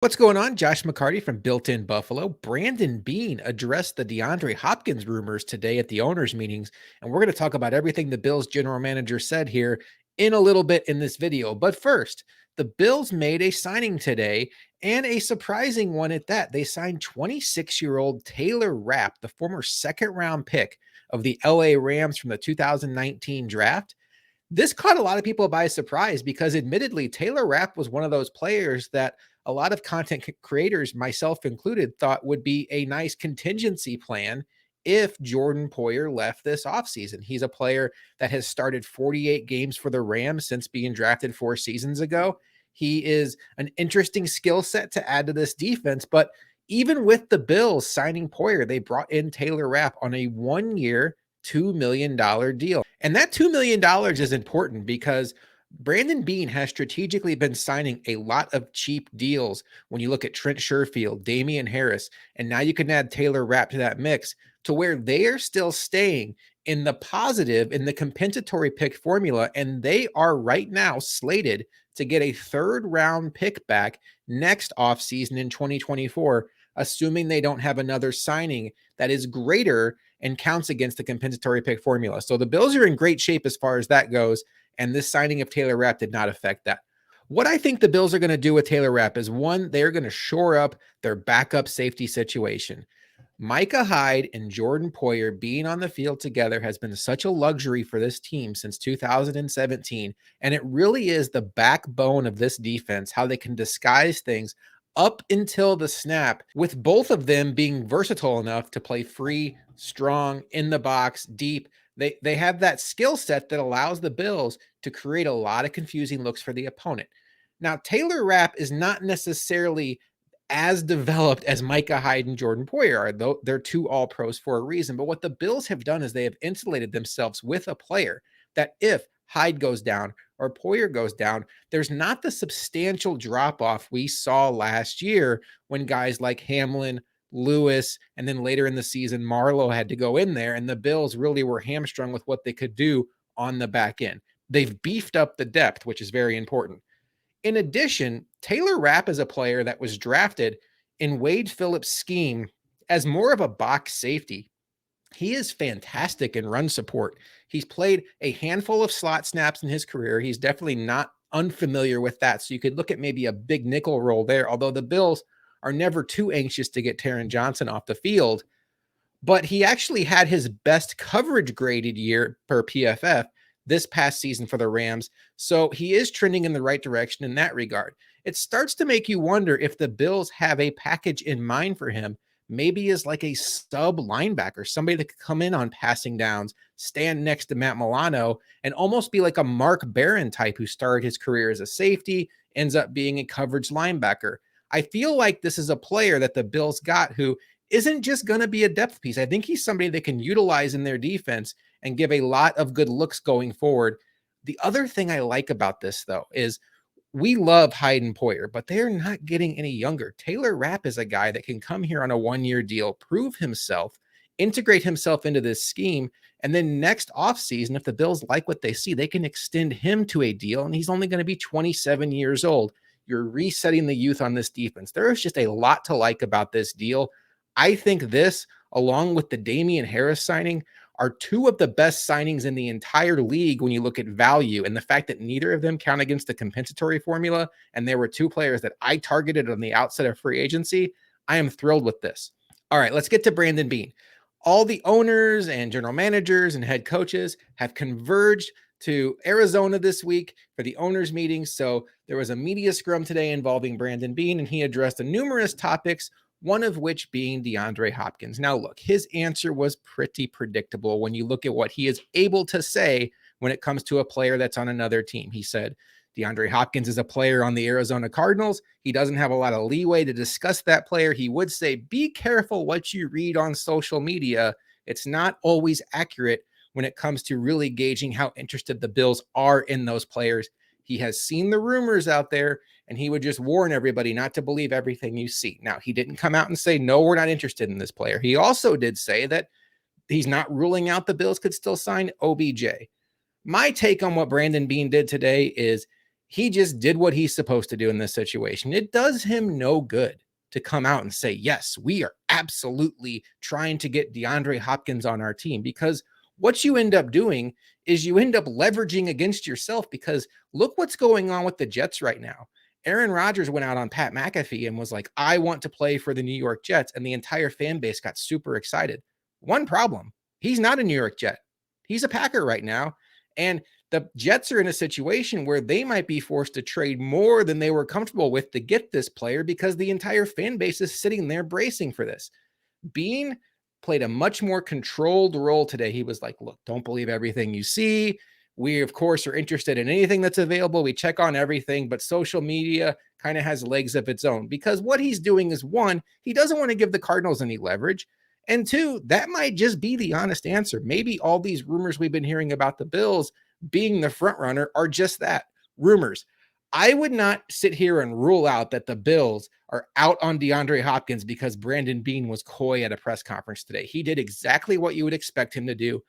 What's going on? Josh McCarty from Built In Buffalo. Brandon Beane addressed the DeAndre Hopkins rumors today at the owners' meetings, and we're going to talk about everything the Bills general manager said here in a little bit in this video. But first, the Bills made a signing today, and a surprising one at that. They signed 26-year-old Taylor Rapp, the former second-round pick of the LA Rams from the 2019 draft. This caught a lot of people by surprise because admittedly, Taylor Rapp was one of those players that a lot of content creators, myself included, thought would be a nice contingency plan if Jordan Poyer left this offseason. He's a player that has started 48 games for the Rams since being drafted 4 seasons ago. He is an interesting skill set to add to this defense, but even with the Bills signing Poyer, they brought in Taylor Rapp on a 1 year, $2 million deal. And that $2 million is important because Brandon Beane has strategically been signing a lot of cheap deals when you look at Trent Sherfield, Damian Harris, and now you can add Taylor Rapp to that mix to where they are still staying in the positive in the compensatory pick formula. And they are right now slated to get a third round pick back next offseason in 2024, assuming they don't have another signing that is greater and counts against the compensatory pick formula. So the Bills are in great shape as far as that goes. And this signing of Taylor Rapp did not affect that. What I think the Bills are going to do with Taylor Rapp is one, they're going to shore up their backup safety situation. Micah Hyde and Jordan Poyer being on the field together has been such a luxury for this team since 2017. And it really is the backbone of this defense, how they can disguise things up until the snap, with both of them being versatile enough to play free, strong, in the box, deep. They have that skill set that allows the Bills to create a lot of confusing looks for the opponent. Now, Taylor Rapp is not necessarily as developed as Micah Hyde and Jordan Poyer are, though they're two all pros for a reason. But what the Bills have done is they have insulated themselves with a player that if Hyde goes down or Poyer goes down, there's not the substantial drop off we saw last year when guys like Hamlin, Lewis, and then later in the season, Marlowe had to go in there, and the Bills really were hamstrung with what they could do on the back end. They've beefed up the depth, which is very important. In addition, Taylor Rapp is a player that was drafted in Wade Phillips' scheme as more of a box safety. He is fantastic in run support. He's played a handful of slot snaps in his career. He's definitely not unfamiliar with that. So you could look at maybe a big nickel role there, although the Bills are never too anxious to get Taron Johnson off the field. But he actually had his best coverage graded year per PFF this past season for the Rams. So he is trending in the right direction in that regard. It starts to make you wonder if the Bills have a package in mind for him, maybe as like a sub linebacker, somebody that could come in on passing downs, stand next to Matt Milano, and almost be like a Mark Barron type who started his career as a safety, ends up being a coverage linebacker. I feel like this is a player that the Bills got who isn't just going to be a depth piece. I think he's somebody they can utilize in their defense and give a lot of good looks going forward. The other thing I like about this, though, is we love Hyde and Poyer, but they're not getting any younger. Taylor Rapp is a guy that can come here on a 1 year deal, prove himself, integrate himself into this scheme, and then next offseason, if the Bills like what they see, they can extend him to a deal, and he's only going to be 27 years old. You're resetting the youth on this defense. There is just a lot to like about this deal. I think this, along with the Damian Harris signing, are two of the best signings in the entire league when you look at value, and the fact that neither of them count against the compensatory formula, and there were two players that I targeted on the outset of free agency. I am thrilled with this. All right, let's get to Brandon Beane. All the owners and general managers and head coaches have converged to Arizona this week for the owners meeting. So there was a media scrum today involving Brandon Beane, and he addressed numerous topics, one of which being DeAndre Hopkins. Now, look, his answer was pretty predictable when you look at what he is able to say when it comes to a player that's on another team. He said, DeAndre Hopkins is a player on the Arizona Cardinals. He doesn't have a lot of leeway to discuss that player. He would say, be careful what you read on social media. It's not always accurate when it comes to really gauging how interested the Bills are in those players. He has seen the rumors out there, and he would just warn everybody not to believe everything you see. Now, he didn't come out and say, no, we're not interested in this player. He also did say that he's not ruling out the Bills could still sign OBJ. My take on what Brandon Beane did today is He just did what he's supposed to do in this situation. It does him no good to come out and say, yes, we are absolutely trying to get DeAndre Hopkins on our team, because what you end up doing is you end up leveraging against yourself, because look what's going on with the Jets right now. Aaron Rodgers went out on Pat McAfee and was like, I want to play for the New York Jets. And the entire fan base got super excited. One problem, he's not a New York Jet. He's a Packer right now. And the Jets are in a situation where they might be forced to trade more than they were comfortable with to get this player, because the entire fan base is sitting there bracing for this. Beane played a much more controlled role today. He was like, look, don't believe everything you see. We, of course, are interested in anything that's available. We check on everything, but social media kind of has legs of its own, because what he's doing is, one, he doesn't want to give the Cardinals any leverage. And two, that might just be the honest answer. Maybe all these rumors we've been hearing about the Bills being the front runner are just that, rumors. I would not sit here and rule out that the Bills are out on DeAndre Hopkins because Brandon Beane was coy at a press conference today. He did exactly what you would expect him to do.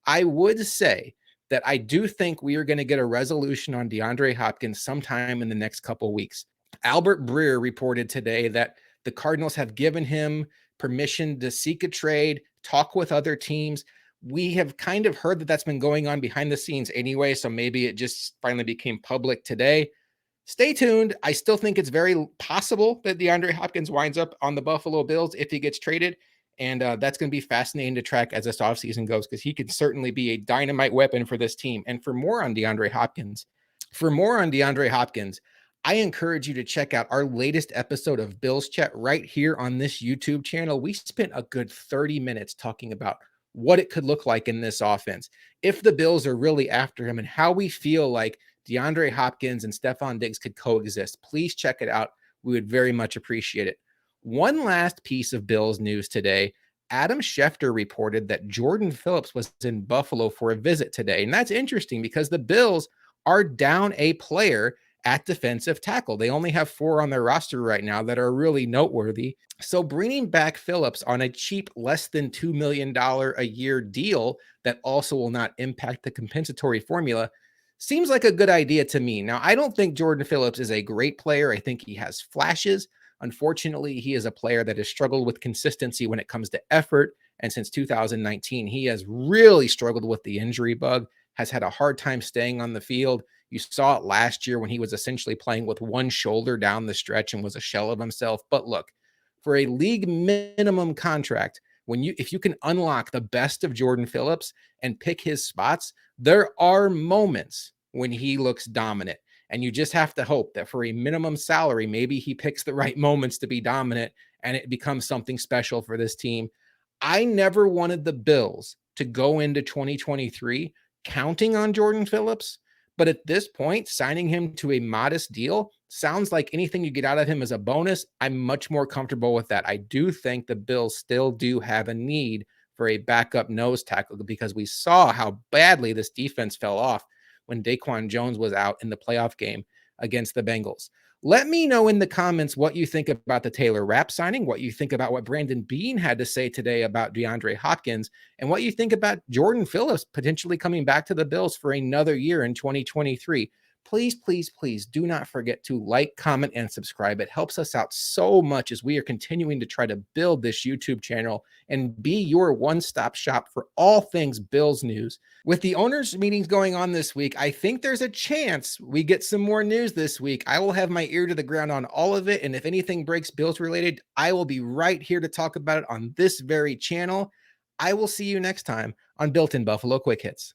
I would say that I do think we are going to get a resolution on DeAndre Hopkins sometime in the next couple of weeks. Albert Breer reported today that the Cardinals have given him permission to seek a trade, talk with other teams. We have kind of heard that that's been going on behind the scenes anyway, so maybe it just finally became public today. Stay tuned. I still think it's very possible that DeAndre Hopkins winds up on the Buffalo Bills if he gets traded. And that's going to be fascinating to track as this offseason goes, because he could certainly be a dynamite weapon for this team. And for more on DeAndre Hopkins, I encourage you to check out our latest episode of Bills Chat right here on this YouTube channel. We spent a good 30 minutes talking about what it could look like in this offense if the Bills are really after him, and how we feel like DeAndre Hopkins and Stephon Diggs could coexist. Please check it out. We would very much appreciate it. One last piece of Bills news today. Adam Schefter reported that Jordan Phillips was in Buffalo for a visit today. And that's interesting because the Bills are down a player at defensive tackle. They only have 4 on their roster right now that are really noteworthy. So bringing back Phillips on a cheap, less than $2 million a year deal that also will not impact the compensatory formula seems like a good idea to me. Now, I don't think Jordan Phillips is a great player. I think he has flashes. Unfortunately, he is a player that has struggled with consistency when it comes to effort. And since 2019, he has really struggled with the injury bug, has had a hard time staying on the field. You saw it last year when he was essentially playing with one shoulder down the stretch and was a shell of himself. But look, for a league minimum contract, if you can unlock the best of Jordan Phillips and pick his spots, there are moments when he looks dominant. And you just have to hope that for a minimum salary, maybe he picks the right moments to be dominant and it becomes something special for this team. I never wanted the Bills to go into 2023 counting on Jordan Phillips. But at this point, signing him to a modest deal sounds like anything you get out of him is a bonus. I'm much more comfortable with that. I do think the Bills still do have a need for a backup nose tackle, because we saw how badly this defense fell off when Daquan Jones was out in the playoff game against the Bengals. Let me know in the comments what you think about the Taylor Rapp signing, what you think about what Brandon Beane had to say today about DeAndre Hopkins, and what you think about Jordan Phillips potentially coming back to the Bills for another year in 2023. Please, please, please do not forget to like, comment, and subscribe. It helps us out so much as we are continuing to try to build this YouTube channel and be your one-stop shop for all things Bills news. With the owners' meetings going on this week, I think there's a chance we get some more news this week. I will have my ear to the ground on all of it, and if anything breaks Bills related, I will be right here to talk about it on this very channel. I will see you next time on Built in Buffalo Quick Hits.